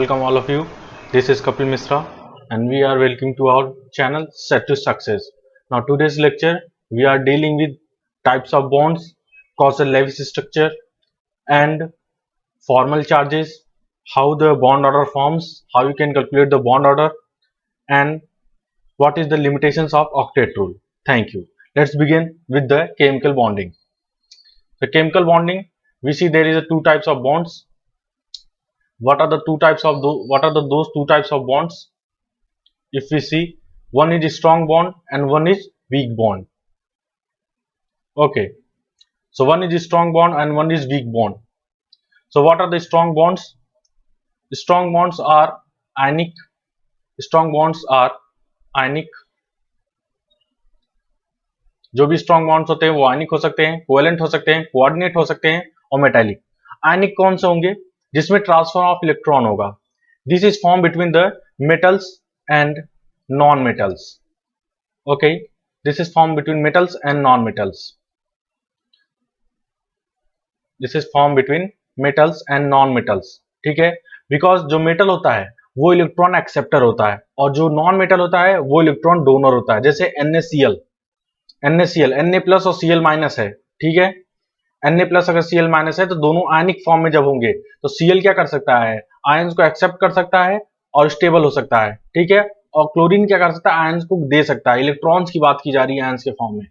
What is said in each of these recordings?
welcome all of you. This is Kapil Misra and we are welcome to our channel Set to Success. Now today's lecture we are dealing with types of bonds, causal-Lewis structure and formal charges, how the bond order forms, how you can calculate the bond order and what is the limitations of octet rule. Thank you. Let's begin with the chemical bonding. The chemical bonding, we see there is a two types of bonds. What are the two types of those two types of bonds? If we see, one is strong bond and one is weak bond. Okay, so one is strong bond and one is weak bond. So what are the strong bonds? The strong bonds are ionic. Strong bonds are ionic. जो भी strong bonds होते हैं वो आयनिक हो सकते हैं, covalent हो सकते हैं, कोऑर्डिनेट हो सकते हैं और मेटालिक. आयनिक कौन से होंगे? जिसमें ट्रांसफर ऑफ इलेक्ट्रॉन होगा. This is form between the metals and non metals. Okay, this is form between metals and non metals. This is form between metals and non metals. ठीक है, बिकॉज जो metal होता है वो electron acceptor होता है और जो नॉन मेटल होता है वो इलेक्ट्रॉन डोनर होता है. जैसे NaCl, Na प्लस और Cl माइनस है. ठीक है, Na प्लस अगर Cl माइनस है तो दोनों आयनिक फॉर्म में जब होंगे तो Cl क्या कर सकता है? आयंस को एक्सेप्ट कर सकता है और स्टेबल हो सकता है. ठीक है, और क्लोरीन क्या कर सकता है? आयंस को दे सकता है. इलेक्ट्रॉन्स की बात की जा रही है आयंस के फॉर्म में.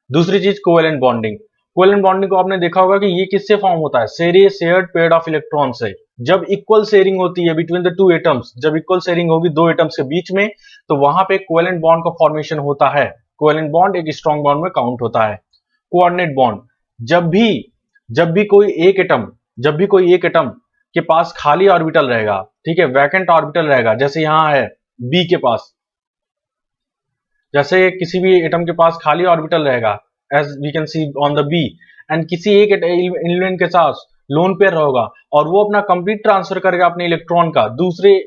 दूसरी चीज कोवेलेंट बॉन्डिंग. कोवेलेंट बॉन्डिंग को आपने देखा होगा कि ये किससे फॉर्म होता है? शेयर्ड पेयर ऑफ इलेक्ट्रॉन से. जब इक्वल शेयरिंग होती है बिटवीन द टू एटम्स, जब इक्वल शेयरिंग होगी दो एटम्स के बीच में, तो वहां पे कोवेलेंट बॉन्ड का फॉर्मेशन होता है. कोवेलेंट बॉन्ड एक स्ट्रॉन्ग बॉन्ड में काउंट होता है. कोऑर्डिनेट बॉन्ड, जब भी कोई एक एटम के पास खाली ऑर्बिटल रहेगा, ठीक है, वैकेंट ऑर्बिटल रहेगा, जैसे यहां है बी के पास, जैसे किसी भी एटम के पास खाली ऑर्बिटल रहेगा as we can see on the B, and किसी एक एलिमेंट के साथ लोन पेयर होगा और वो अपना कंप्लीट ट्रांसफर करेगा अपने इलेक्ट्रॉन का दूसरे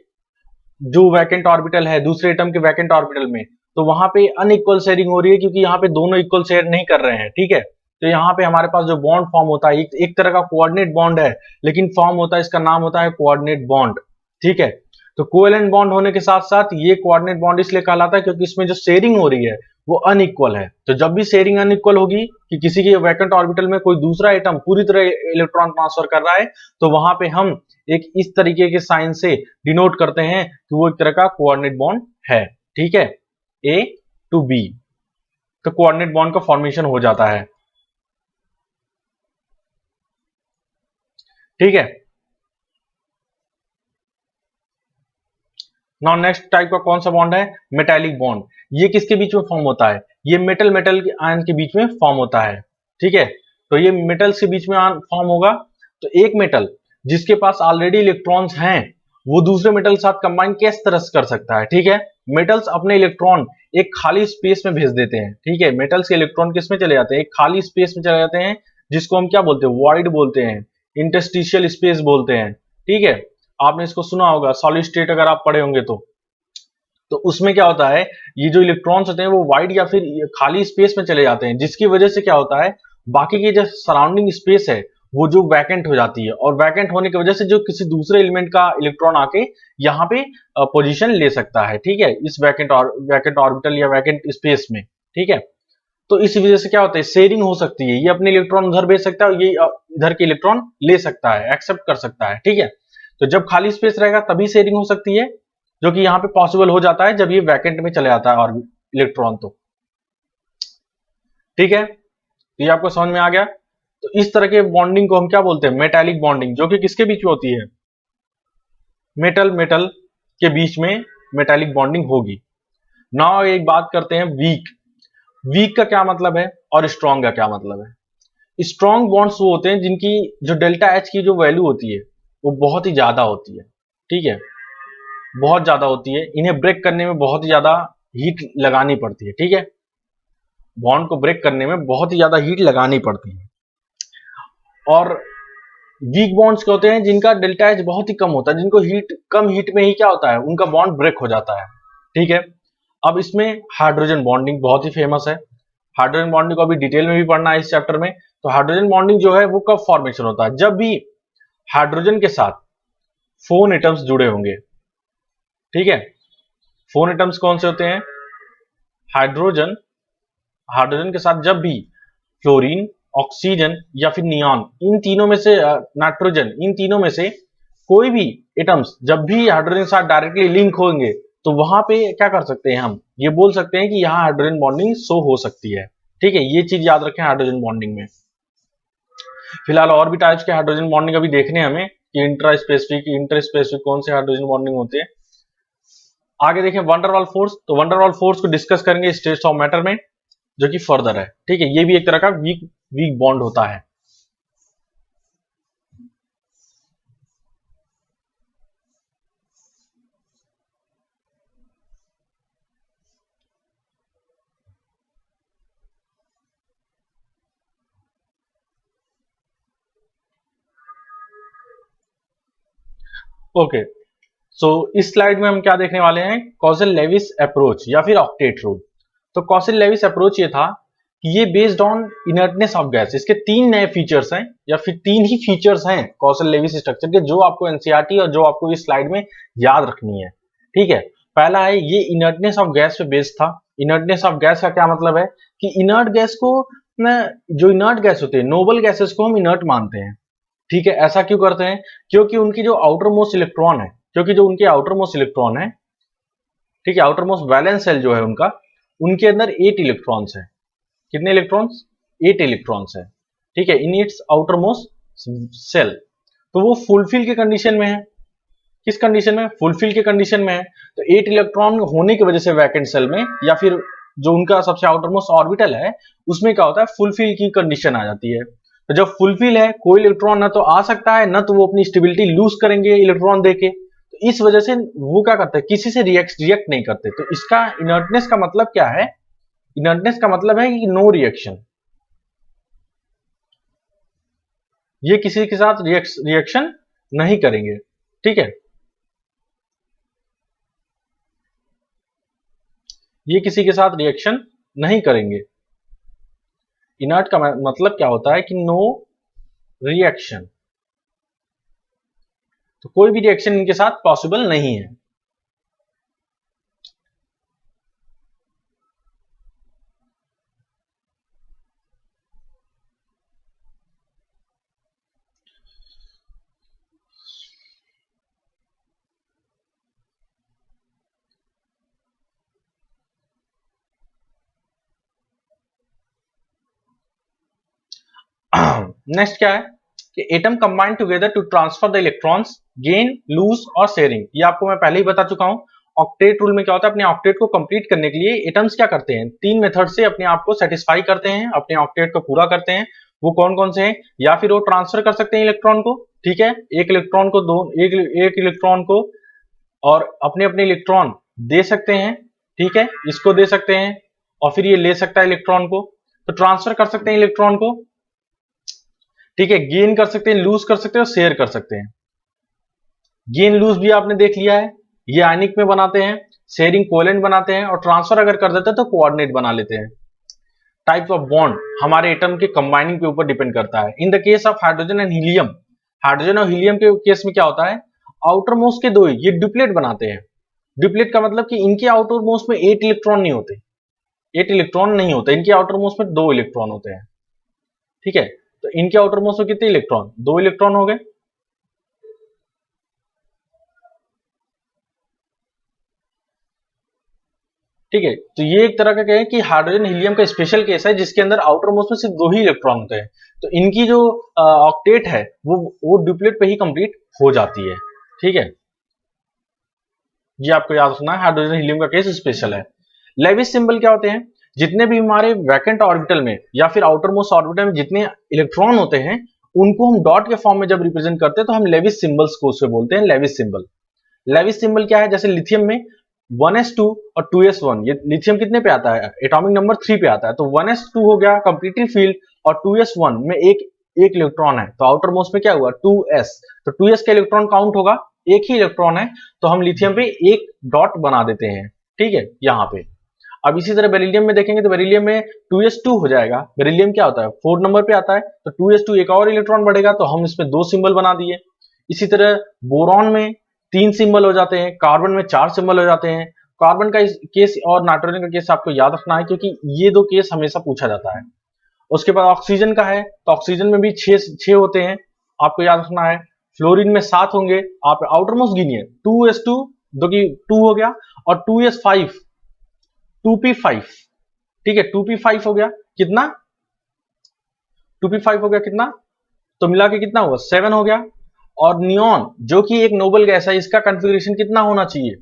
जो वैकेंट ऑर्बिटल है, दूसरे एटम के वैकेंट ऑर्बिटल में, तो वहां पे अनइक्वल शेयरिंग हो रही है क्योंकि यहाँ पे दोनों इक्वल शेयर नहीं कर रहे हैं. ठीक है, तो यहाँ पे हमारे पास जो बॉन्ड फॉर्म होता है एक तरह का कोऑर्डिनेट बॉन्ड है, लेकिन फॉर्म होता है, इसका नाम होता है कोऑर्डिनेट बॉन्ड. ठीक है, तो कोवेलेंट बॉन्ड होने के साथ साथ ये कोऑर्डिनेट बॉन्ड इसलिए कहलाता है क्योंकि इसमें जो शेयरिंग हो रही है वो अनइक्वल है. तो जब भी शेयरिंग अनइक्वल होगी कि किसी के वैकेंट ऑर्बिटल में कोई दूसरा एटम पूरी तरह इलेक्ट्रॉन ट्रांसफर कर रहा है, तो वहां पे हम एक इस तरीके के साइन से डिनोट करते हैं कि वो एक तरह का कोऑर्डिनेट बॉन्ड है. ठीक है, A to B, तो कोऑर्डिनेट बॉन्ड का फॉर्मेशन हो जाता है. ठीक है, नाउ नेक्स्ट टाइप का कौन सा बॉन्ड है? Metallic bond. ये किसके बीच में फॉर्म होता है? ये मेटल के आयन के बीच में फॉर्म होता है. ठीक है, तो ये मेटल्स के बीच में फॉर्म होगा. तो एक मेटल जिसके पास ऑलरेडी इलेक्ट्रॉन्स हैं वो दूसरे मेटल के साथ कंबाइन किस तरह से कर सकता है? ठीक है, मेटल्स अपने इलेक्ट्रॉन एक खाली स्पेस में भेज देते हैं. ठीक है, मेटल्स के इलेक्ट्रॉन किस में चले जाते हैं? एक खाली स्पेस में चले जाते हैं, जिसको हम क्या बोलते हैं? वॉइड बोलते हैं, इंटरस्टिशियल स्पेस बोलते हैं. ठीक है, आपने इसको सुना होगा सॉलिड स्टेट अगर आप पढ़े होंगे तो उसमें क्या होता है, ये जो इलेक्ट्रॉन्स होते हैं वो वाइड या फिर खाली स्पेस में चले जाते हैं, जिसकी वजह से क्या होता है, बाकी की जो सराउंडिंग स्पेस है वो जो वैकेंट हो जाती है, और वैकेंट होने की वजह से जो किसी दूसरे एलिमेंट का इलेक्ट्रॉन आके यहाँ पे पोजीशन ले सकता है. ठीक है, इस वैकेंट ऑर्बिटल या वैकेंट स्पेस में. ठीक है, तो इस वजह से क्या होता है, शेयरिंग हो सकती है. ये अपने इलेक्ट्रॉन उधर भेज सकता है और ये इधर के इलेक्ट्रॉन ले सकता है, एक्सेप्ट कर सकता है. ठीक है, तो जब खाली स्पेस रहेगा तभी शेयरिंग हो सकती है, जो कि यहाँ पे पॉसिबल हो जाता है जब ये वैकेंट में चले जाता है और इलेक्ट्रॉन. तो ठीक है, ये आपको समझ में आ गया. तो इस तरह के बॉन्डिंग को हम क्या बोलते हैं? मेटालिक बॉन्डिंग, जो कि किसके बीच में होती है? मेटल के बीच में मेटालिक बॉन्डिंग होगी. नाउ एक बात करते हैं वीक का क्या मतलब है और स्ट्रॉन्ग का क्या मतलब है? स्ट्रॉन्ग बॉन्ड्स वो होते हैं जिनकी जो डेल्टा एच की जो वैल्यू होती है वो बहुत ही ज्यादा होती है. ठीक है, बहुत ज्यादा होती है. इन्हें ब्रेक करने में बहुत ही ज्यादा हीट लगानी पड़ती है. ठीक है, बॉन्ड को ब्रेक करने में बहुत ही ज्यादा हीट लगानी पड़ती है. और वीक बॉन्ड्स क्या होते हैं? जिनका डेल्टा एच बहुत ही कम होता है, जिनको कम हीट में ही क्या होता है, उनका बॉन्ड ब्रेक हो जाता है. ठीक है, अब इसमें हाइड्रोजन बॉन्डिंग बहुत ही फेमस है. हाइड्रोजन बॉन्डिंग को अभी डिटेल में भी पढ़ना है इस चैप्टर में. तो हाइड्रोजन बॉन्डिंग जो है वो कब फॉर्मेशन होता है? जब भी हाइड्रोजन के साथ फोन एटम्स जुड़े होंगे। ठीक है, फोन एटम्स कौन से होते हैं? हाइड्रोजन, हाइड्रोजन के साथ जब भी फ्लोरीन, ऑक्सीजन या फिर नियॉन, इन तीनों में से नाइट्रोजन, इन तीनों में से कोई भी एटम्स जब भी हाइड्रोजन के साथ डायरेक्टली लिंक होंगे तो वहां पे क्या कर सकते हैं, हम ये बोल सकते हैं कि यहाँ हाइड्रोजन बॉन्डिंग शो हो सकती है। ठीक है, ये चीज याद रखें हाइड्रोजन बॉन्डिंग में। फिलहाल और भी टाइप्स के हाइड्रोजन बॉन्डिंग अभी देखने हमें कि इंट्रा स्पेसिफिक कौन से हाइड्रोजन बॉन्डिंग होते हैं। आगे देखें वंडरवाल फोर्स, तो वंडरवाल फोर्स को डिस्कस करेंगे स्टेट्स ऑफ मैटर में, जो कि फर्दर है। ठीक है, ये भी एक तरह का वीक वीक बॉन्ड होता है। ओके, सो इस स्लाइड में हम क्या देखने वाले हैं, कॉजल लेविस अप्रोच या फिर ऑक्टेट रूल। तो कॉजल लेविस अप्रोच ये था कि ये based on inertness of gas, इसके तीन नए फीचर्स हैं या फिर तीन ही फीचर्स हैं कॉजल लेविस स्ट्रक्चर के, जो आपको एनसीईआरटी और जो आपको इस स्लाइड में याद रखनी है। ठीक है, पहला है ये इनर्टनेस ऑफ गैस पे बेस्ड था। इनर्टनेस ऑफ गैस का क्या मतलब है कि इनर्ट गैस को जो इनर्ट गैस होते हैं, नोबल गैसेस को हम इनर्ट मानते हैं। ठीक है, ऐसा क्यों करते हैं? क्योंकि उनकी जो आउटर मोस्ट इलेक्ट्रॉन है, क्योंकि जो उनके आउटर मोस्ट इलेक्ट्रॉन है, ठीक है, आउटर मोस्ट वैलेंस सेल जो है उनका, उनके अंदर 8 इलेक्ट्रॉन्स है। कितने इलेक्ट्रॉन्स? 8 इलेक्ट्रॉन्स है। ठीक है, in its outer most cell. तो वो फुलफिल के कंडीशन में है। किस कंडीशन में? फुलफिल के कंडीशन में है। तो 8 इलेक्ट्रॉन होने की वजह से वैकेंट सेल में या फिर जो उनका सबसे आउटर मोस्ट ऑर्बिटल है उसमें क्या होता है, फुलफिल की कंडीशन आ जाती है। तो जब फुलफिल है, कोई इलेक्ट्रॉन ना तो आ सकता है ना तो वो अपनी स्टेबिलिटी लूज करेंगे इलेक्ट्रॉन देके। तो इस वजह से वो क्या करते हैं, किसी से रिएक्ट नहीं करते। तो इसका इनर्टनेस का मतलब क्या है? इनर्टनेस का मतलब है कि नो रिएक्शन, ये किसी के साथ रिएक्शन नहीं करेंगे। ठीक है, ये किसी के साथ रिएक्शन नहीं करेंगे। इनर्ट का मतलब क्या होता है कि नो रिएक्शन, तो कोई भी रिएक्शन इनके साथ पॉसिबल नहीं है। नेक्स्ट क्या है कि atom combine together to transfer the electrons, gain, lose और शेयरिंग। ये आपको मैं पहले ही बता चुका हूं। ऑक्टेट रूल में क्या होता है, अपने ऑक्टेट को कंप्लीट करने के लिए एटम्स क्या करते हैं, तीन मेथड से अपने आप को सेटिस्फाई करते हैं, अपने ऑक्टेट को पूरा करते हैं। वो कौन कौन से हैं? या फिर वो ट्रांसफर कर सकते हैं इलेक्ट्रॉन को, ठीक है, एक इलेक्ट्रॉन को दो, एक इलेक्ट्रॉन को, और अपने अपने इलेक्ट्रॉन दे सकते हैं। ठीक है, इसको दे सकते हैं और फिर ये ले सकता है इलेक्ट्रॉन को। तो ट्रांसफर कर सकते हैं इलेक्ट्रॉन को। ठीक है, गेन कर सकते हैं, लूज कर सकते हैं और शेयर कर सकते हैं। गेन लूज भी आपने देख लिया है, ये आयनिक में बनाते हैं, शेयरिंग कोवेलेंट बनाते हैं, और ट्रांसफर अगर कर देते हैं तो कोऑर्डिनेट बना लेते हैं। टाइप ऑफ बॉन्ड हमारे एटम के कंबाइनिंग के ऊपर डिपेंड करता है। In the case of hydrogen and helium, hydrogen और हीलियम के केस में क्या होता है, आउटर मोस्ट के दो ही ये ड्यूप्लेट बनाते हैं। ड्यूप्लेट का मतलब कि इनके आउटर मोस्ट में 8 इलेक्ट्रॉन नहीं होते, 8 इलेक्ट्रॉन नहीं होते, इनके आउटर मोस्ट में 2 इलेक्ट्रॉन होते हैं। ठीक है, तो इनके आउटर मोस्ट में कितने इलेक्ट्रॉन? 2 इलेक्ट्रॉन हो गए। ठीक है, तो ये एक तरह का क्या है कि हाइड्रोजन हीलियम का स्पेशल केस है जिसके अंदर आउटर मोस्ट में सिर्फ 2 ही इलेक्ट्रॉन होते हैं। तो इनकी जो ऑक्टेट है वो ड्यूप्लेट पे ही कंप्लीट हो जाती है। ठीक है, ये आपको याद रखना है, हाइड्रोजन हीलियम का केस स्पेशल है। लेविस सिंबल क्या होते हैं? जितने भी हमारे वैकेंट ऑर्बिटल में या फिर आउटर मोस्ट ऑर्बिटल में जितने इलेक्ट्रॉन होते हैं उनको हम डॉट के फॉर्म में जब रिप्रेजेंट करते हैं तो हम लेविस सिंबल्स को उससे बोलते हैं, लेविस सिंबल। लेविस सिंबल क्या है? जैसे लिथियम में 1s2 और 2s1, ये लिथियम कितने पे आता है? एटॉमिक नंबर 3 पे आता है। तो 1s2 हो गया कंप्लीटली फील्ड, और 2s1 में एक एक इलेक्ट्रॉन है, तो आउटर मोस्ट में क्या हुआ? 2s। तो 2s का इलेक्ट्रॉन काउंट होगा, एक ही इलेक्ट्रॉन है, तो हम लिथियम पे एक डॉट बना देते हैं। ठीक है, यहां पे। अब इसी तरह बेरिलियम में देखेंगे तो बेरिलियम में 2s2 हो जाएगा। बेरिलियम क्या होता है? 4 नंबर पे आता है, तो 2s2 एक और इलेक्ट्रॉन बढ़ेगा, तो हम इसमें 2 सिंबल बना दिए। इसी तरह बोरॉन में 3 सिंबल हो जाते हैं, कार्बन में 4 सिंबल हो जाते हैं। कार्बन का केस और नाइट्रोजन का केस आपको याद रखना है, क्योंकि ये 2 केस हमेशा पूछा जाता है। उसके बाद ऑक्सीजन का है, तो ऑक्सीजन में भी 6 होते हैं, आपको याद रखना है। फ्लोरीन में 7 होंगे, आप आउटर मोस्ट गिनिए, 2s2 जो कि 2 हो गया, और 2s5 2p5, ठीक है, 2p5 हो गया, कितना 2p5 हो गया कितना, तो मिला के कितना हुआ 7 हो गया। और नियॉन जो कि एक नोबल गैस है, इसका कॉन्फ़िगरेशन कितना होना चाहिए,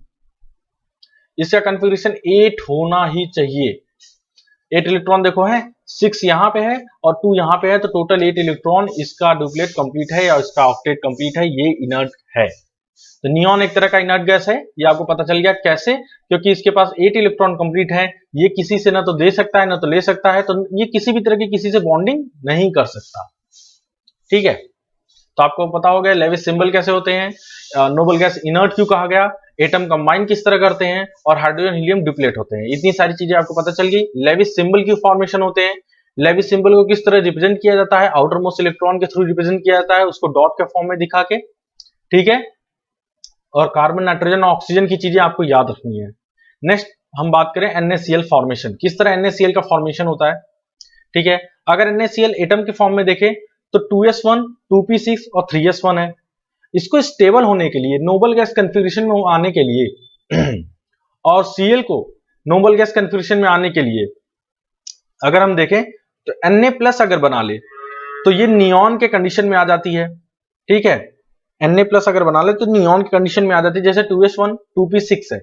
इसका कॉन्फ़िगरेशन 8 होना ही चाहिए। 8 इलेक्ट्रॉन देखो है, 6 यहां पे है और 2 यहां पे है, तो टोटल 8 इलेक्ट्रॉन, इसका डुप्लेट कंप्लीट है या इसका ऑक्टेट कंप्लीट है, ये इनर्ट है। तो नियॉन एक तरह का इनर्ट गैस है, ये आपको पता चल गया कैसे, क्योंकि इसके पास 8 इलेक्ट्रॉन कंप्लीट है, ये किसी से ना तो दे सकता है ना तो ले सकता है, तो ये किसी भी तरह की किसी से बॉन्डिंग नहीं कर सकता, ठीक है। तो आपको पता हो गया लेविस सिंबल कैसे होते हैं, नोबल गैस इनर्ट क्यों कहा गया, एटम कंबाइन किस तरह करते हैं, और हाइड्रोजन हीलियम डिप्लेट होते हैं। इतनी सारी चीजें आपको पता चल गई। लेविस सिंबल की फॉर्मेशन होते हैं, लेविस सिंबल को किस तरह रिप्रेजेंट किया जाता है, आउटर मोस्ट इलेक्ट्रॉन के थ्रू रिप्रेजेंट किया जाता है, उसको डॉट के फॉर्म में दिखा के, ठीक है। और कार्बन, नाइट्रोजन और ऑक्सीजन की चीजें आपको याद रखनी है। नेक्स्ट हम बात करें NaCl फॉर्मेशन, किस तरह NaCl का फॉर्मेशन होता है, ठीक है। अगर NaCl एटम के फॉर्म में देखें तो 2s1 2p6 और 3s1 है। इसको स्टेबल होने के लिए, नोबल गैस कॉन्फ़िगरेशन में आने के लिए और Cl को नोबल गैस कॉन्फ़िगरेशन में आने के लिए अगर हम देखें तो Na+ अगर बना ले तो ये नियॉन के कंडीशन में आ जाती है, ठीक है। Na+ अगर बना ले तो नियॉन के कंडीशन में आ जाती है, जैसे 2s1 2p6 है,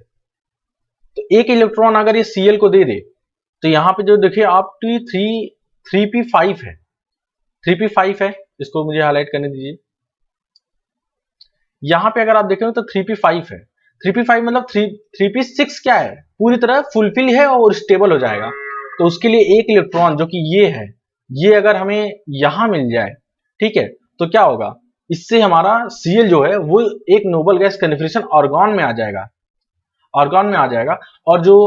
तो एक इलेक्ट्रॉन अगर ये Cl को दे दे तो यहां पे जो देखिए आप 3p5 है, 3p5 है, इसको मुझे हाईलाइट करने दीजिए। यहां पे अगर आप देखें तो 3p5 है, 3p5 मतलब 3p6 क्या है, पूरी तरह फुलफिल है और स्टेबल हो जाएगा। तो उसके लिए एक इलेक्ट्रॉन जो कि ये है, ये अगर हमें यहां मिल जाए, ठीक है, तो क्या होगा, इससे हमारा Cl जो है वो एक नोबल गैस कॉन्फ़िगरेशन ऑर्गन में आ जाएगा, ऑर्गन में आ जाएगा। और जो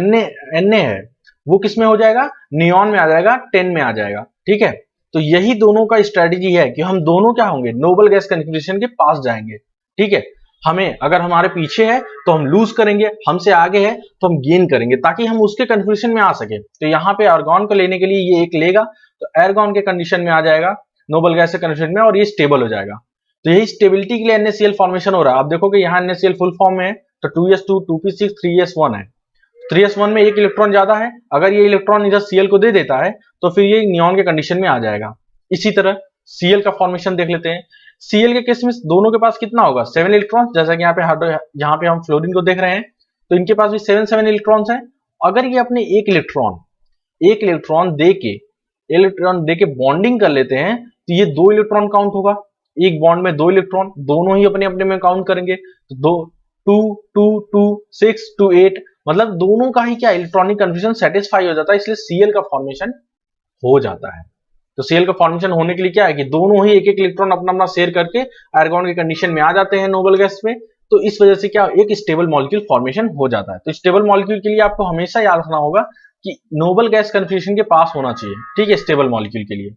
Na है वो किस में हो जाएगा, नियॉन में आ जाएगा, 10 में आ जाएगा, ठीक है। तो यही दोनों का स्ट्रेटेजी है कि हम दोनों क्या होंगे, नोबल गैस कॉन्फ़िगरेशन के पास जाएंगे, ठीक है। हमें अगर हमारे पीछे है तो हम लूज करेंगे, हमसे आगे है तो हम गेन करेंगे, ताकि हम उसके कन्फ्यूजन में आ सके। तो यहाँ पे आर्गन को लेने के लिए ये एक लेगा तो एर्गॉन के कंडीशन में आ जाएगा, नोबल गैस के कंडीशन में, और ये स्टेबल हो जाएगा। तो यही स्टेबिलिटी के लिए NaCl फॉर्मेशन हो रहा है। आप देखोगे यहाँ NaCl फुल फॉर्म में है, तो 2s2 2p6 3s1 है, 3s1 में एक इलेक्ट्रॉन ज्यादा है, अगर ये इलेक्ट्रॉन इधर Cl को दे देता है तो फिर ये नियॉन के कंडीशन में आ जाएगा। इसी तरह Cl का फॉर्मेशन देख लेते हैं। Cl के केस में दोनों के पास कितना होगा, 7 इलेक्ट्रॉन, जैसा कि यहाँ पे हम फ्लोरीन को देख रहे हैं, तो इनके पास भी 7 इलेक्ट्रॉन्स हैं। अगर ये अपने एक इलेक्ट्रॉन दे के बॉन्डिंग कर लेते हैं तो ये 2 इलेक्ट्रॉन काउंट होगा, एक बॉन्ड में 2 इलेक्ट्रॉन, दोनों ही अपने अपने में काउंट करेंगे, तो 2 2 2 2 6 2 8, मतलब दोनों का ही क्या इलेक्ट्रॉनिक कन्फ्यूजन सेटिस्फाई हो जाता है, इसलिए Cl का फॉर्मेशन हो जाता है। तो Cl का फॉर्मेशन होने के लिए क्या है कि दोनों ही एक एक इलेक्ट्रॉन अपना अपना शेयर करके आर्गन की कंडीशन में आ जाते हैं नोबल गैस में, तो इस वजह से क्या एक स्टेबल मॉलिक्यूल फॉर्मेशन हो जाता है। तो स्टेबल मॉलिक्यूल के लिए आपको हमेशा याद रखना होगा कि नोबल गैस कन्फ्यूजन के पास होना चाहिए, ठीक है, स्टेबल मॉलिक्यूल के लिए।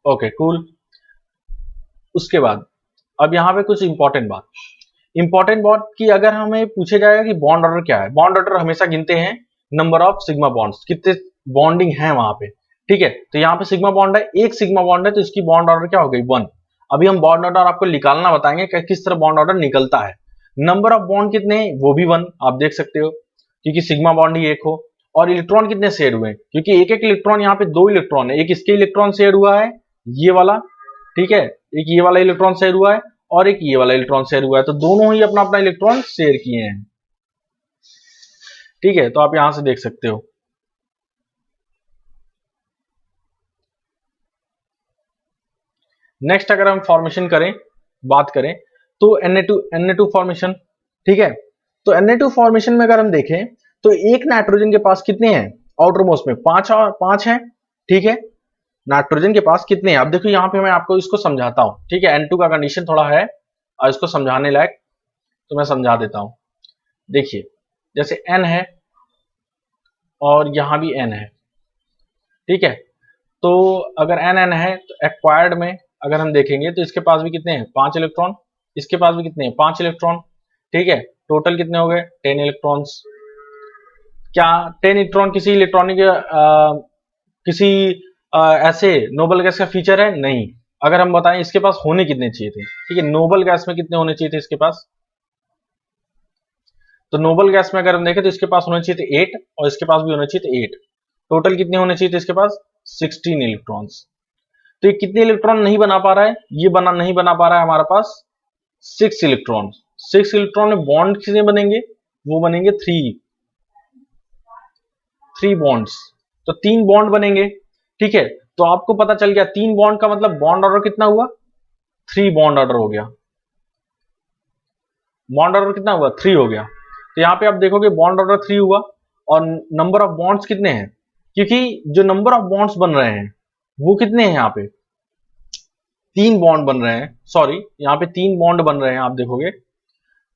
Okay cool. उसके बाद अब यहाँ पे कुछ इंपॉर्टेंट बात की अगर हमें पूछे जाएगा कि बॉन्ड ऑर्डर क्या है, बॉन्ड ऑर्डर हमेशा गिनते हैं नंबर ऑफ सिग्मा बॉन्ड्स, कितने बॉन्डिंग है वहां पे, ठीक है। तो यहाँ पे सिग्मा बॉन्ड है, एक सिग्मा बॉन्ड है, तो इसकी बॉन्ड ऑर्डर क्या हो गई 1। अभी हम बॉन्ड ऑर्डर आपको निकालना बताएंगे कि किस तरह बॉन्ड ऑर्डर निकलता है। नंबर ऑफ बॉन्ड कितने हैं वो भी 1, आप देख सकते हो, क्योंकि सिग्मा बॉन्ड ही एक हो। और इलेक्ट्रॉन कितने शेयर हुए हैं, क्योंकि एक एक इलेक्ट्रॉन, यहाँ पे 2 इलेक्ट्रॉन है, एक इसके इलेक्ट्रॉन शेयर हुआ है, ये वाला, ठीक है, एक ये वाला इलेक्ट्रॉन शेयर हुआ है और एक ये वाला इलेक्ट्रॉन शेयर हुआ है, तो दोनों ही अपना अपना इलेक्ट्रॉन शेयर किए हैं, ठीक है। तो आप यहां से देख सकते हो। नेक्स्ट अगर हम फॉर्मेशन बात करें तो Na2 फॉर्मेशन, ठीक है। तो Na2 फॉर्मेशन में अगर हम देखें तो एक नाइट्रोजन के पास कितने हैं, आउटर मोस्ट में 5 है, ठीक है। नाइट्रोजन के पास कितने हैं, अब देखो यहाँ पे मैं आपको इसको समझाता हूं, ठीक है। N2 का कंडीशन थोड़ा है और इसको समझाने लायक, तो मैं समझा देता हूं। देखिए जैसे N है और यहां भी N है, ठीक है। तो अगर एन एन है तो एक्वायर्ड में अगर हम देखेंगे तो इसके पास भी कितने हैं, 5 इलेक्ट्रॉन, इसके पास भी कितने हैं, 5 इलेक्ट्रॉन। ठीक है, टोटल कितने हो गए, 10 इलेक्ट्रॉन्स। क्या 10 इलेक्ट्रॉन किसी इलेक्ट्रॉनिक किसी ऐसे नोबल गैस का फीचर है? नहीं। अगर हम बताएं इसके पास होने कितने चाहिए थे, ठीक है, नोबल गैस में कितने होने चाहिए थे इसके पास, तो नोबल गैस में अगर हम देखें तो इसके पास होने चाहिए थे 8 और इसके पास भी होने चाहिए थे 8। टोटल कितने होने चाहिए थे इसके पास, 16 इलेक्ट्रॉन्स। तो ये कितने इलेक्ट्रॉन नहीं बना पा रहा है, ये नहीं बना पा रहा है हमारे पास 6 इलेक्ट्रॉन। 6 इलेक्ट्रॉन में बॉन्ड कितने बनेंगे, वो बनेंगे 3 बॉन्ड्स, तो 3 बॉन्ड बनेंगे। ठीक है, तो आपको पता चल गया 3 बॉन्ड का मतलब बॉन्ड ऑर्डर कितना हुआ, 3 बॉन्ड ऑर्डर हो गया। बॉन्ड ऑर्डर कितना हुआ, 3 हो गया। तो यहां पे आप देखोगे बॉन्ड ऑर्डर 3 हुआ और नंबर ऑफ बॉन्ड्स कितने हैं, क्योंकि जो नंबर ऑफ बॉन्ड्स बन रहे हैं वो कितने हैं, यहाँ पे 3 बॉन्ड बन रहे हैं, सॉरी यहाँ पे 3 बॉन्ड बन रहे हैं। आप देखोगे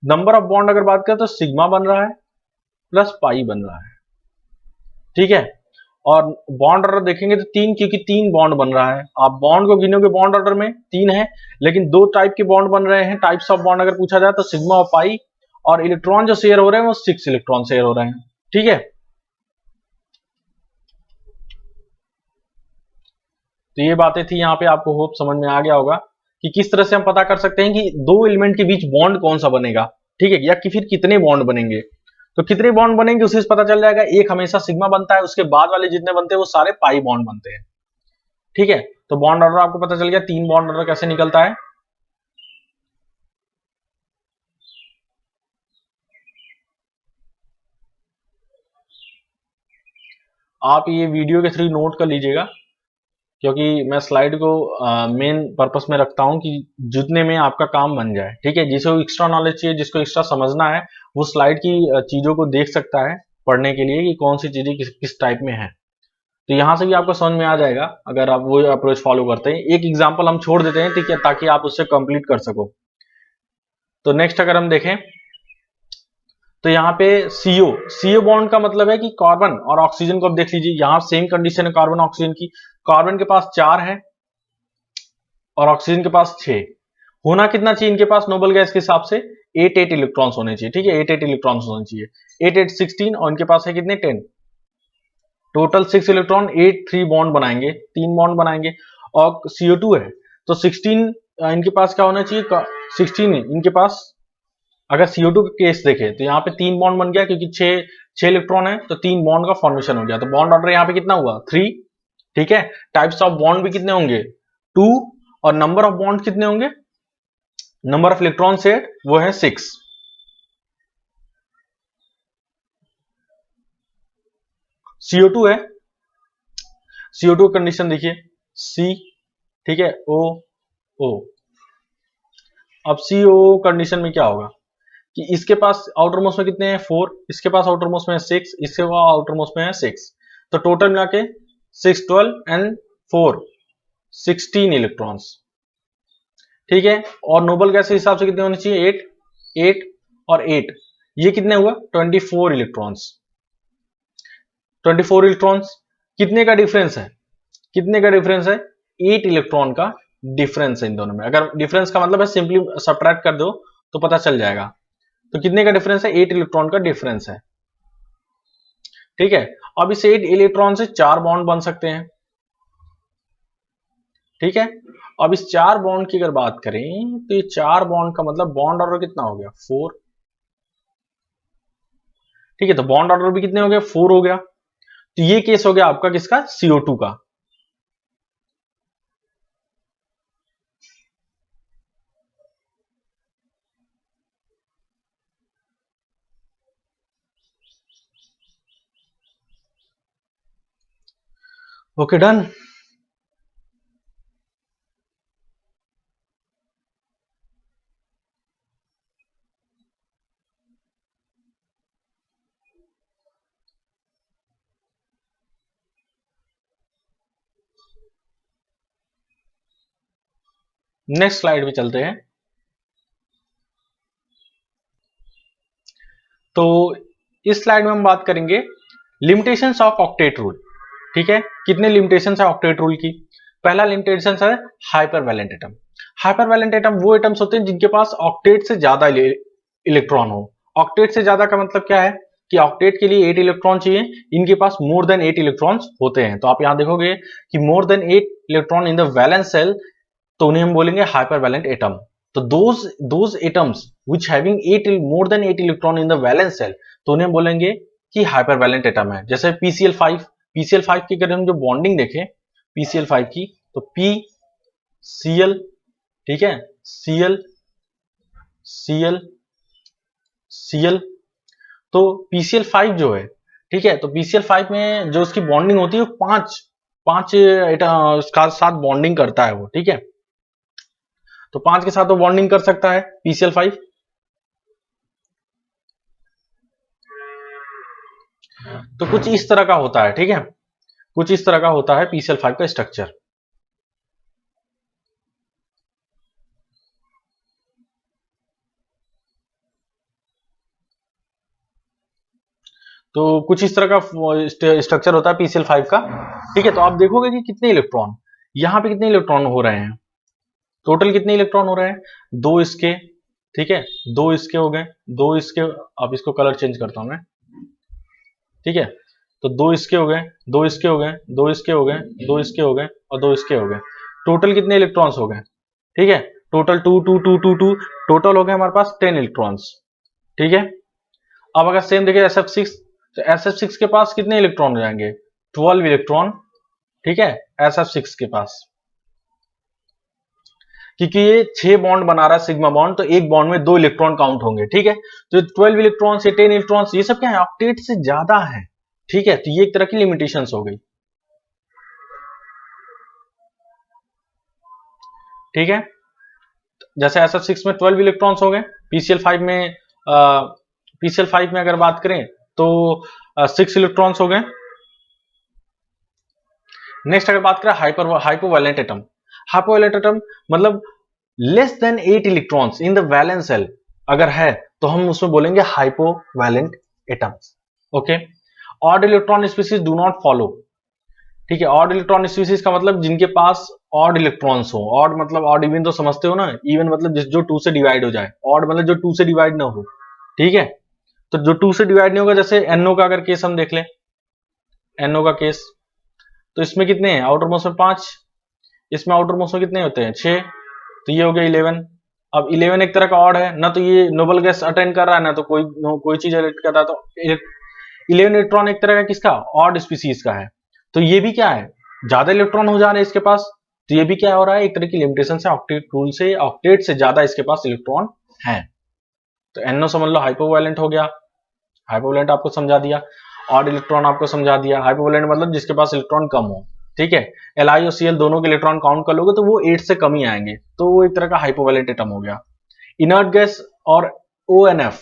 नंबर ऑफ बॉन्ड अगर बात करें तो सिग्मा बन रहा है प्लस पाई बन रहा है। ठीक है, और बॉन्ड ऑर्डर देखेंगे तो 3, क्योंकि 3 बॉन्ड बन रहा है। आप बॉन्ड को गिनोगे बॉन्ड ऑर्डर में 3 है, लेकिन 2 टाइप के बॉन्ड बन रहे हैं, टाइप्स ऑफ बॉन्ड अगर पूछा जाए तो सिग्मा और पाई, और इलेक्ट्रॉन जो शेयर हो रहे हैं वो 6 इलेक्ट्रॉन शेयर हो रहे हैं। ठीक है, तो ये बातें थी, यहाँ पे आपको होप समझ में आ गया होगा कि किस तरह से हम पता कर सकते हैं कि दो एलिमेंट के बीच बॉन्ड कौन सा बनेगा। ठीक है, या कि फिर कितने बॉन्ड बनेंगे, तो कितने बॉन्ड बनेंगे उसे पता चल जाएगा। एक हमेशा सिग्मा बनता है, उसके बाद वाले जितने बनते हैं वो सारे पाई बॉन्ड बनते हैं। ठीक है, तो बॉन्ड ऑर्डर आपको पता चल गया, 3 बॉन्ड ऑर्डर कैसे निकलता है। आप ये वीडियो के थ्रू नोट कर लीजिएगा, क्योंकि मैं स्लाइड को मेन पर्पस में रखता हूं कि जितने में आपका काम बन जाए। ठीक है, जिसे एक्स्ट्रा नॉलेज चाहिए, जिसको एक्स्ट्रा समझना है, वो स्लाइड की चीजों को देख सकता है पढ़ने के लिए कि कौन सी चीजें किस टाइप में है। तो यहां से भी आपको समझ में आ जाएगा अगर आप वो अप्रोच फॉलो करते हैं। एक एग्जाम्पल हम छोड़ देते हैं, ठीक है, ताकि आप उससे कंप्लीट कर सको। तो नेक्स्ट अगर हम देखें तो यहाँ पे सीओ बॉन्ड का मतलब है कि कार्बन और ऑक्सीजन को अब देख लीजिए, यहाँ सेम कंडीशन है कार्बन ऑक्सीजन की। कार्बन के पास 4 है और ऑक्सीजन के पास 6। होना कितना चाहिए इनके पास नोबल गैस के हिसाब से, 8 इलेक्ट्रॉन्स होने चाहिए। ठीक है, 8 इलेक्ट्रॉन्स होने चाहिए, 8 16, और इनके पास है कितने, 10। टोटल 6 इलेक्ट्रॉन, 8 3 बॉन्ड बनाएंगे, 3 बॉन्ड बनाएंगे। और CO2 है तो 16 इनके पास क्या होना चाहिए, 16 इनके पास। अगर CO2 का केस देखें तो यहाँ पे 3 बॉन्ड बन गया, क्योंकि 6 इलेक्ट्रॉन है तो 3 बॉन्ड का फॉर्मेशन हो गया, तो बॉन्ड ऑर्डर यहाँ पे कितना हुआ, 3। ठीक है, टाइप्स ऑफ बॉन्ड भी कितने होंगे, 2, और नंबर ऑफ बॉन्ड कितने होंगे, नंबर ऑफ इलेक्ट्रॉन शेयर्ड वो है 6। CO2 है, CO2 कंडीशन देखिए, C, ठीक है, O। अब CO कंडीशन में क्या होगा कि इसके पास आउटर मोस्ट में कितने हैं, 4, इसके पास आउटर मोस्ट में है 6, इसके पास आउटर मोस्ट में है 6, तो टोटल मिला के 6 12 एंड 4 16 इलेक्ट्रॉन्स। ठीक है, और नोबल गैस के हिसाब से कितने होने चाहिए, 8 8 और 8, ये कितने हुआ, 24 इलेक्ट्रॉन्स। 24 इलेक्ट्रॉन्स, कितने का डिफरेंस है, कितने का डिफरेंस है, 8 इलेक्ट्रॉन का डिफरेंस है इन दोनों में। अगर डिफरेंस का मतलब है सिंपली सब्ट्रैक्ट कर दो तो पता चल जाएगा। तो कितने का डिफरेंस है, 8 इलेक्ट्रॉन का डिफरेंस है। ठीक है, अब इस 8 इलेक्ट्रॉन से 4 बॉन्ड बन सकते हैं। ठीक है, अब इस 4 बॉन्ड की अगर बात करें तो ये 4 बॉन्ड का मतलब बॉन्ड ऑर्डर कितना हो गया, 4। ठीक है, तो बॉन्ड ऑर्डर भी कितने हो गए, 4 हो गया। तो ये केस हो गया आपका किसका, CO2 का। Okay, done. नेक्स्ट स्लाइड पे चलते हैं। तो इस स्लाइड में हम बात करेंगे लिमिटेशंस ऑफ ऑक्टेट रूल। ठीक है, कितने लिमिटेशन है ऑक्टेट रूल की? पहला लिमिटेशन है hyper valent atom. Hyper valent atom वो एटम्स होते हैं जिनके पास ऑक्टेट से ज्यादा इलेक्ट्रॉन हो। ऑक्टेट से ज्यादा का मतलब क्या है कि ऑक्टेट के लिए 8 इलेक्ट्रॉन चाहिए, इनके पास मोर देन 8 इलेक्ट्रॉन्स होते हैं। तो आप यहां देखोगे कि more than 8 electron in the valence cell, तो उन्हें हम बोलेंगे हाइपर वैलेंट एटम। तो those atoms which having 8 more than 8 electron in the valence cell, तो उन्हें बोलेंगे कि हाइपर वैलेंट एटम है। जैसे PCl5, PCl5 की अगर हम जो बॉन्डिंग देखें PCl5 की, तो PCl, ठीक है, Cl Cl Cl, तो PCl5 जो है, ठीक है, तो PCl5 में जो उसकी बॉन्डिंग होती है वो पांच पांच उसका साथ बॉन्डिंग करता है वो, ठीक है, तो 5 के साथ वो बॉन्डिंग कर सकता है PCl5। तो कुछ इस तरह का होता है, ठीक है, कुछ इस तरह का होता है PCl5 का स्ट्रक्चर। तो कुछ इस तरह का स्ट्रक्चर होता है PCl5 का, ठीक है। तो आप देखोगे कि कितने इलेक्ट्रॉन, यहां पे कितने इलेक्ट्रॉन हो रहे हैं, टोटल कितने इलेक्ट्रॉन हो रहे हैं, दो इसके, ठीक है, दो इसके हो गए, दो इसके, अब इसको कलर चेंज करता हूं मैं, ठीक है, तो दो इसके हो गए, दो इसके हो गए, दो इसके हो गए, दो इसके हो गए और दो इसके हो गए। टोटल कितने इलेक्ट्रॉन्स हो गए, ठीक है, total two two two two two, total हो गए हमारे पास 10 इलेक्ट्रॉन्स, ठीक है। अब अगर सेम देखें SF6, तो SF6 के पास कितने इलेक्ट्रॉन हो जाएंगे, 12 इलेक्ट्रॉन, ठीक है, SF6 के पास, क्योंकि ये 6 बॉन्ड बना रहा है सिग्मा बॉन्ड, तो एक बॉन्ड में 2 इलेक्ट्रॉन काउंट होंगे, ठीक है। तो 12 इलेक्ट्रॉन से 10 इलेक्ट्रॉन, ये सब क्या है, ऑक्टेट से ज्यादा है, ठीक है। तो ये एक तरह की लिमिटेशंस हो गई, ठीक है। जैसे SF6 में 12 इलेक्ट्रॉन्स हो गए, PCl5 में PCl5 में अगर बात करें तो 6 इलेक्ट्रॉन्स हो गए। नेक्स्ट अगर बात करें हाइपोवैलेंट एटम, हाइपोवैलेंट एटम मतलब less than 8 electrons in the valence shell अगर है, तो हम उसमें बोलेंगे hypovalent atoms, okay. Odd electron species do not follow, ठीक है। ऑड इलेक्ट्रॉन स्पीसीज का मतलब जिनके पास ऑड इलेक्ट्रॉन्स हो, ऑड मतलब ऑड इवन तो समझते हो ना, इवन मतलब जो 2 से डिवाइड हो जाए, ऑड मतलब जो 2 से डिवाइड ना हो, ठीक है। तो जो 2 से डिवाइड नहीं होगा, जैसे NO का अगर केस हम देख लें, NO का केस, तो इसमें कितने हैं, आउटर मोस्ट में 5, इसमें आउटर मोस्ट में कितने होते हैं, 6, तो ये हो गया 11। अब 11 एक तरह का ऑड है ना, तो ये नोबल गैस अटेंड कर रहा है ना, तो कोई चीज इलेक्ट कर रहा है, तो 11 इलेक्ट्रॉन एक तरह का किसका, ऑड स्पीसीज का है। तो ये भी क्या है, ज्यादा इलेक्ट्रॉन हो जा रहे हैं इसके पास, तो ये भी क्या हो रहा है, एक तरह की लिमिटेशन से, ऑक्टेट रूल से, ऑक्टेट से ज्यादा इसके पास इलेक्ट्रॉन है। तो NO समझ लो हाइपोवैलेंट हो गया, हाइपोवैलेंट आपको समझा दिया, ऑड इलेक्ट्रॉन आपको समझा दिया। हाइपोवैलेंट मतलब जिसके पास इलेक्ट्रॉन कम हो, ठीक है। Li और Cl दोनों के इलेक्ट्रॉन काउंट कर लोगे तो वो 8 से कम ही आएंगे, तो वो एक तरह का हाइपोवैलेंट एटम हो गया। इनर्ट गैस और ONF,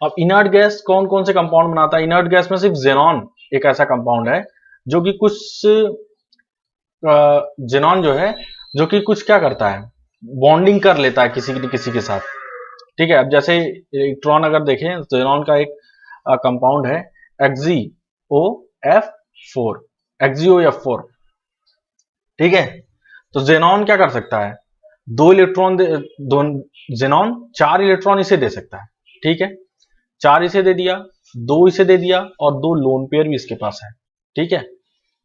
अब इनर्ट गैस कौन कौन से कंपाउंड बनाता है, इनर्ट गैस में सिर्फ जेनॉन एक ऐसा कंपाउंड है जो कि कुछ जेनॉन जो है, जो कि कुछ क्या करता है, बॉन्डिंग कर लेता है किसी के साथ, ठीक है। अब जैसे इलेक्ट्रॉन अगर देखें, जेनॉन का एक कंपाउंड है XeOF4, XeOF4, ठीक है। तो जेनॉन क्या कर सकता है, दो इलेक्ट्रॉन दो, जेनॉन 4 इलेक्ट्रॉन इसे दे सकता है, ठीक है, 4 इसे दे दिया, 2 इसे दे दिया और 2 लोन पेयर भी इसके पास है, ठीक है।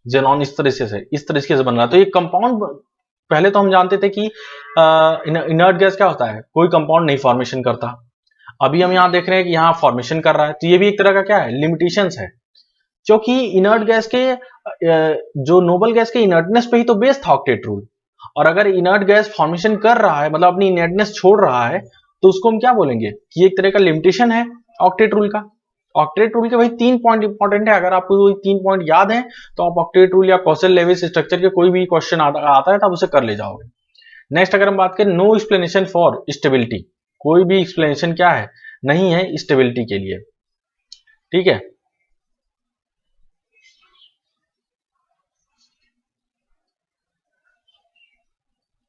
जेनॉन इस तरीके से बन रहा है। तो ये कंपाउंड, पहले तो हम जानते थे कि इनर्ट गैस क्या होता है, कोई कंपाउंड नहीं फॉर्मेशन करता, अभी हम यहां देख रहे हैं कि यहां फॉर्मेशन कर रहा है, तो ये भी एक तरह का क्या है, लिमिटेशंस है। क्योंकि इनर्ट गैस के जो नोबल गैस के इनर्टनेस पे ही तो बेस्ड था ऑक्टेट रूल, और अगर इनर्ट गैस फॉर्मेशन कर रहा है मतलब अपनी इनर्टनेस छोड़ रहा है, तो उसको हम क्या बोलेंगे कि एक तरह का लिमिटेशन है ऑक्टेट रूल का। ऑक्टेट रूल के भाई 3 पॉइंट इंपॉर्टेंट है, अगर आपको वो 3 पॉइंट याद है तो आप ऑक्टेट रूल या कॉसल लेविस स्ट्रक्चर के कोई भी क्वेश्चन आता है तो आप उसे कर ले जाओगे। नेक्स्ट अगर हम बात करें, नो एक्सप्लेनेशन फॉर स्टेबिलिटी, कोई भी एक्सप्लेनेशन क्या है, नहीं है स्टेबिलिटी के लिए, ठीक है।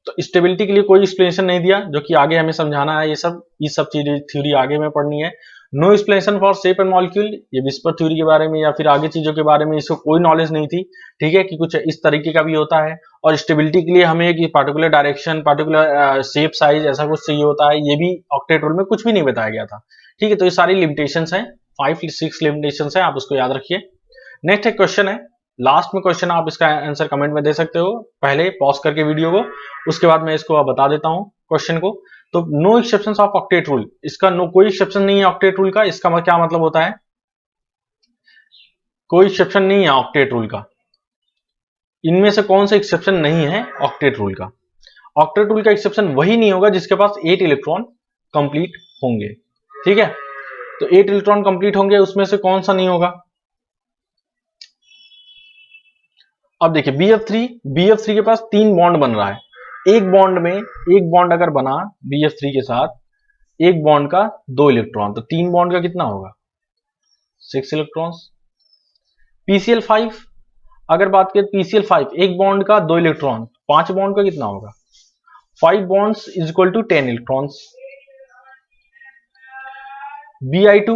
तो स्टेबिलिटी के लिए कोई एक्सप्लेनेशन नहीं दिया, जो कि आगे हमें समझाना है, ये सब चीज थ्योरी आगे में पढ़नी है। No explanation for shape and molecule, ये विस्पर थ्योरी के बारे में या फिर आगे चीजों के बारे में इसको कोई नॉलेज नहीं थी, ठीक है, कि कुछ इस तरीके का भी होता है। और स्टेबिलिटी के लिए हमें एक particular direction, particular shape, size ऐसा कुछ चाहिए होता है, ये भी ऑक्टेट रूल में कुछ भी नहीं बताया गया था, ठीक है। तो ये सारी लिमिटेशंस हैं, 5-6 लिमिटेशंस हैं, आप उसको याद रखिए। नेक्स्ट एक क्वेश्चन है, लास्ट में क्वेश्चन, आप इसका आंसर कमेंट में दे सकते हो, पहले पॉज करके वीडियो को, उसके बाद मैं इसको बता देता हूं क्वेश्चन को। तो no exceptions of octet rule, इसका नो कोई एक्सेप्शन नहीं है ऑक्टेट रूल का, इसका क्या मतलब होता है, कोई एक्सेप्शन नहीं है ऑक्टेट रूल का। इनमें से कौन सा एक्सेप्शन नहीं है ऑक्टेट रूल का? ऑक्टेट रूल का एक्सेप्शन वही नहीं होगा जिसके पास 8 इलेक्ट्रॉन कंप्लीट होंगे, ठीक है। तो 8 इलेक्ट्रॉन कंप्लीट होंगे, उसमें से कौन सा नहीं होगा? अब देखिए BF3 के पास 3 बॉन्ड बन रहा है, एक बॉन्ड में, एक बॉन्ड अगर बना BF3 के साथ, एक बॉन्ड का 2 इलेक्ट्रॉन, तो 3 बॉन्ड का कितना होगा? 6 इलेक्ट्रॉन्स। PCl5 अगर बात करें, PCl5 एक बॉन्ड का 2 इलेक्ट्रॉन, 5 बॉन्ड का कितना होगा? 5 bonds is equal to 10 electrons. Bi2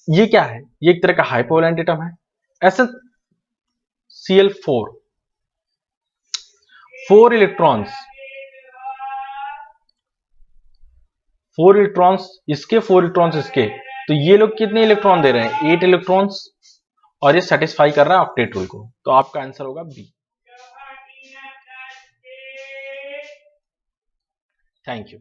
ये क्या है? ये एक तरह का हाइपोवैलेंट एटम है। SnCl4 4 इलेक्ट्रॉन्स, 4 इलेक्ट्रॉन्स इसके, 4 इलेक्ट्रॉन्स इसके, तो ये लोग कितने इलेक्ट्रॉन दे रहे हैं? 8 इलेक्ट्रॉन्स, और ये सेटिस्फाई कर रहा है ऑक्टेट रूल को, तो आपका आंसर होगा बी। Thank you.